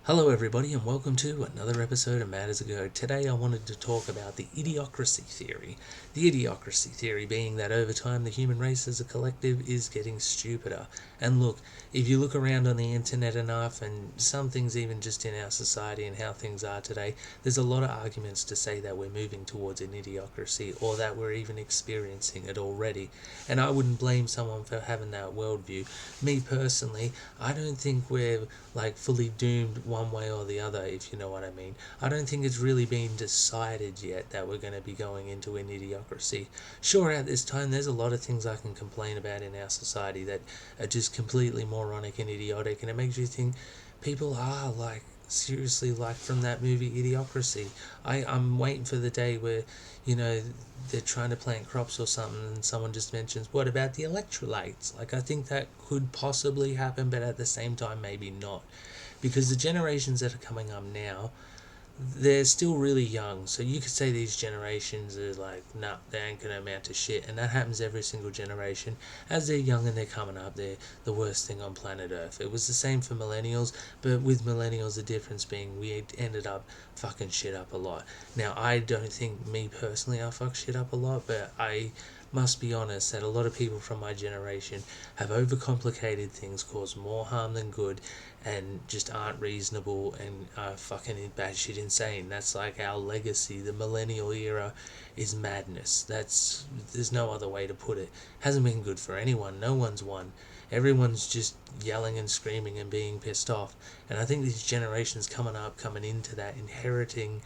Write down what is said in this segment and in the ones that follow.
Hello, everybody, and welcome to another episode of Matters Ago. Today, I wanted to talk about the idiocracy theory. The idiocracy theory being that over time, the human race as a collective is getting stupider. And look, if you look around on the internet enough, and some things even just in our society and how things are today, there's a lot of arguments to say that we're moving towards an idiocracy or that we're even experiencing it already. And I wouldn't blame someone for having that worldview. Me personally, I don't think we're fully doomed one way or the other, if you know what I mean. I don't think it's really been decided yet that we're going to be going into an idiocracy. Sure, at this time, there's a lot of things I can complain about in our society that are just completely moronic and idiotic, and it makes you think people are seriously like from that movie Idiocracy. I'm waiting for the day where, you know, they're trying to plant crops or something and someone just mentions, what about the electrolytes? I think that could possibly happen, but at the same time, maybe not. Because the generations that are coming up now, they're still really young, so you could say these generations are nah, they ain't gonna amount to shit, and that happens every single generation. As they're young and they're coming up, they're the worst thing on planet Earth. It was the same for millennials, but with millennials, the difference being we ended up fucking shit up a lot. Now, I don't think, me personally, I fuck shit up a lot, but I must be honest that a lot of people from my generation have overcomplicated things, caused more harm than good, and just aren't reasonable and are fucking batshit insane. That's like our legacy. The millennial era is madness. There's no other way to put it. Hasn't been good for anyone. No one's won. Everyone's just yelling and screaming and being pissed off. And I think these generations coming into that, inheriting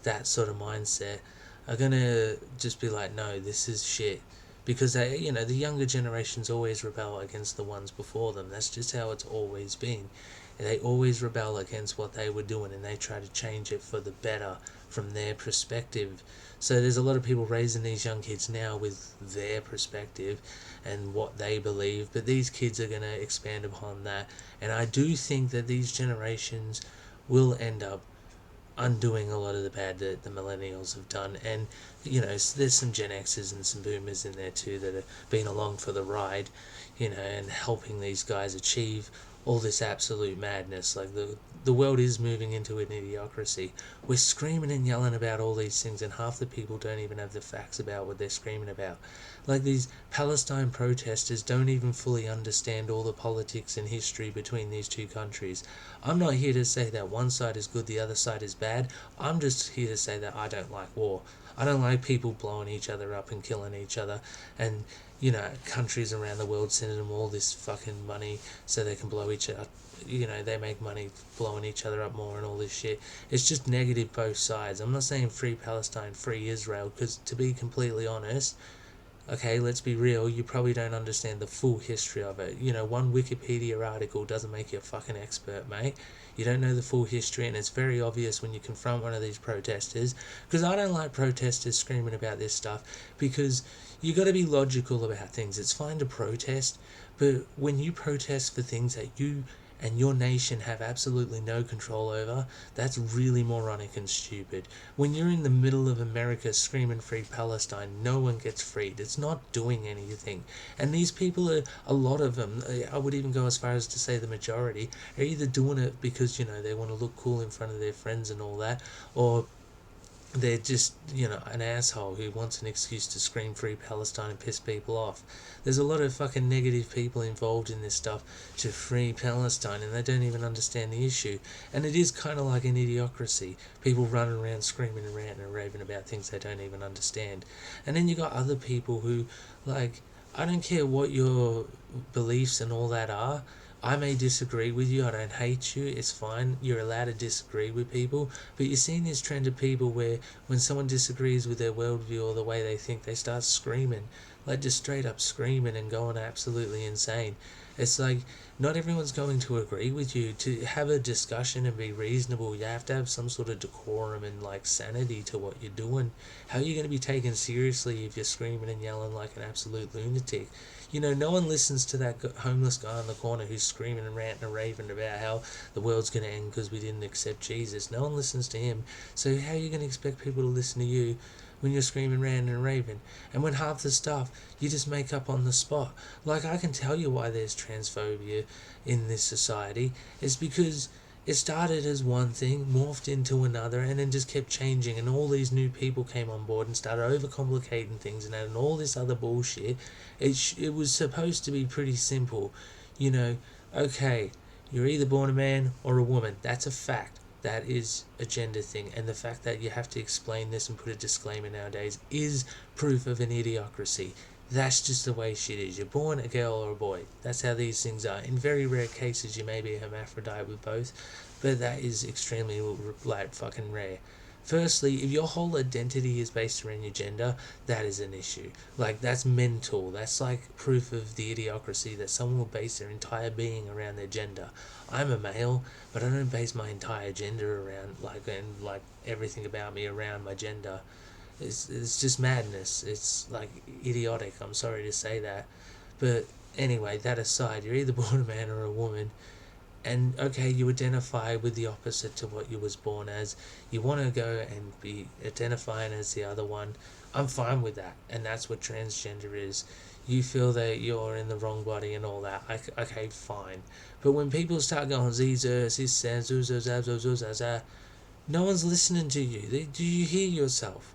that sort of mindset, are gonna just be like, no, this is shit. Because the younger generations always rebel against the ones before them. That's just how it's always been. They always rebel against what they were doing, and they try to change it for the better from their perspective. So there's a lot of people raising these young kids now with their perspective and what they believe, but these kids are going to expand upon that. And I do think that these generations will end up undoing a lot of the bad that the millennials have done. And there's some Gen X's and some Boomers in there too that have been along for the ride, and helping these guys achieve all this absolute madness. The world is moving into an idiocracy. We're screaming and yelling about all these things, and half the people don't even have the facts about what they're screaming about. These Palestine protesters don't even fully understand all the politics and history between these two countries. I'm not here to say that one side is good, the other side is bad. I'm just here to say that I don't like war. I don't like people blowing each other up and killing each other, and countries around the world sending them all this fucking money so they can blow each other. They make money blowing each other up more and all this shit. It's just negative both sides. I'm not saying free Palestine, free Israel, because to be completely honest, okay, let's be real, you probably don't understand the full history of it. One Wikipedia article doesn't make you a fucking expert, mate. You don't know the full history, and it's very obvious when you confront one of these protesters. Because I don't like protesters screaming about this stuff, because you got to be logical about things. It's fine to protest, but when you protest for things that you and your nation have absolutely no control over, that's really moronic and stupid. When you're in the middle of America screaming free Palestine, no one gets freed. It's not doing anything. And these people are, a lot of them, I would even go as far as to say the majority, are either doing it because, they want to look cool in front of their friends and all that, or they're just, an asshole who wants an excuse to scream free Palestine and piss people off. There's a lot of fucking negative people involved in this stuff to free Palestine, and they don't even understand the issue. And it is kind of like an idiocracy. People running around screaming and ranting and raving about things they don't even understand. And then you got other people who, I don't care what your beliefs and all that are. I may disagree with you, I don't hate you, it's fine, you're allowed to disagree with people, but you're seeing this trend of people where when someone disagrees with their worldview or the way they think, they start screaming, just straight up screaming and going absolutely insane. It's not everyone's going to agree with you. To have a discussion and be reasonable, you have to have some sort of decorum and sanity to what you're doing. How are you going to be taken seriously if you're screaming and yelling like an absolute lunatic? No one listens to that homeless guy in the corner who's screaming and ranting and raving about how the world's going to end because we didn't accept Jesus. No one listens to him. So how are you going to expect people to listen to you when you're screaming, ranting and raving? And when half the stuff you just make up on the spot. I can tell you why there's transphobia in this society. It's because It started as one thing, morphed into another, and then just kept changing. And all these new people came on board and started overcomplicating things and adding all this other bullshit. It was supposed to be pretty simple, you know. Okay, you're either born a man or a woman. That's a fact. That is a gender thing, and the fact that you have to explain this and put a disclaimer nowadays is proof of an idiocracy. That's just the way shit is. You're born a girl or a boy. That's how these things are. In very rare cases, you may be a hermaphrodite with both, but that is extremely, like, fucking rare. Firstly, if your whole identity is based around your gender, that is an issue. Like, that's mental. That's like proof of the idiocracy that someone will base their entire being around their gender. I'm a male, but I don't base my entire gender around, like everything about me around my gender. It's just madness. It's like idiotic. I'm sorry to say that, but anyway, that aside, you're either born a man or a woman, and okay, you identify with the opposite to what you was born as. You want to go and be identifying as the other one. I'm fine with that, and that's what transgender is. You feel that you're in the wrong body and all that. Okay, fine. But when people start going no one's listening to you. Do you hear yourself?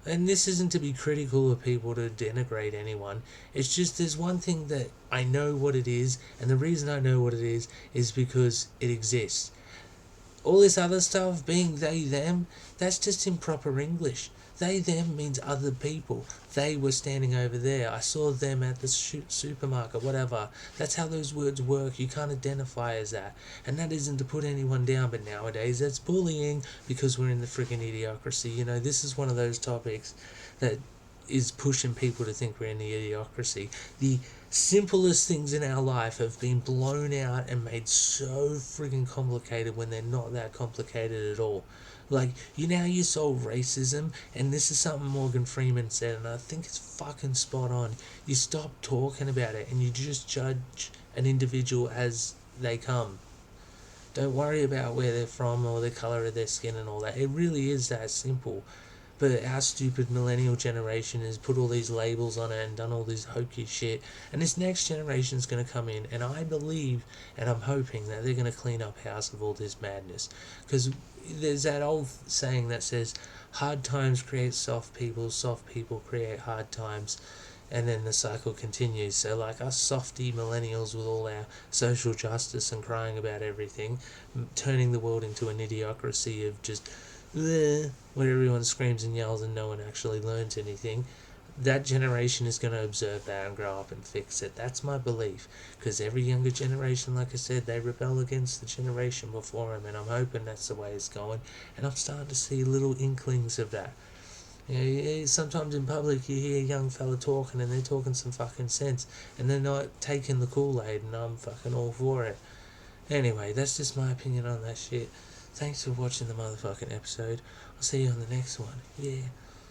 And this isn't to be critical of people, to denigrate anyone. It's just there's one thing that I know what it is, and the reason I know what it is because it exists. All this other stuff, being they, them, that's just improper English. They, them means other people. They were standing over there. I saw them at the supermarket, whatever. That's how those words work. You can't identify as that. And that isn't to put anyone down, but nowadays that's bullying because we're in the freaking idiocracy. You know, this is one of those topics that is pushing people to think we're in the idiocracy. The simplest things in our life have been blown out and made so freaking complicated when they're not that complicated at all. Like, you know how you solve racism? And this is something Morgan Freeman said, and I think it's fucking spot on. You stop talking about it and you just judge an individual as they come. Don't worry about where they're from or the colour of their skin and all that. It really is that simple. But our stupid millennial generation has put all these labels on it and done all this hokey shit. And this next generation is going to come in, and I believe and I'm hoping that they're going to clean up house of all this madness. Because there's that old saying that says, hard times create soft people create hard times. And then the cycle continues. So, like us softy millennials with all our social justice and crying about everything, turning the world into an idiocracy of just where everyone screams and yells and no one actually learns anything. That generation is going to observe that and grow up and fix it. That's my belief. Because every younger generation, like I said, they rebel against the generation before them, and I'm hoping that's the way it's going. And I'm starting to see little inklings of that. You know, sometimes in public you hear a young fella talking and they're talking some fucking sense, and they're not taking the Kool-Aid, and I'm fucking all for it. Anyway, that's just my opinion on that shit. Thanks for watching the motherfucking episode. I'll see you on the next one. Yeah.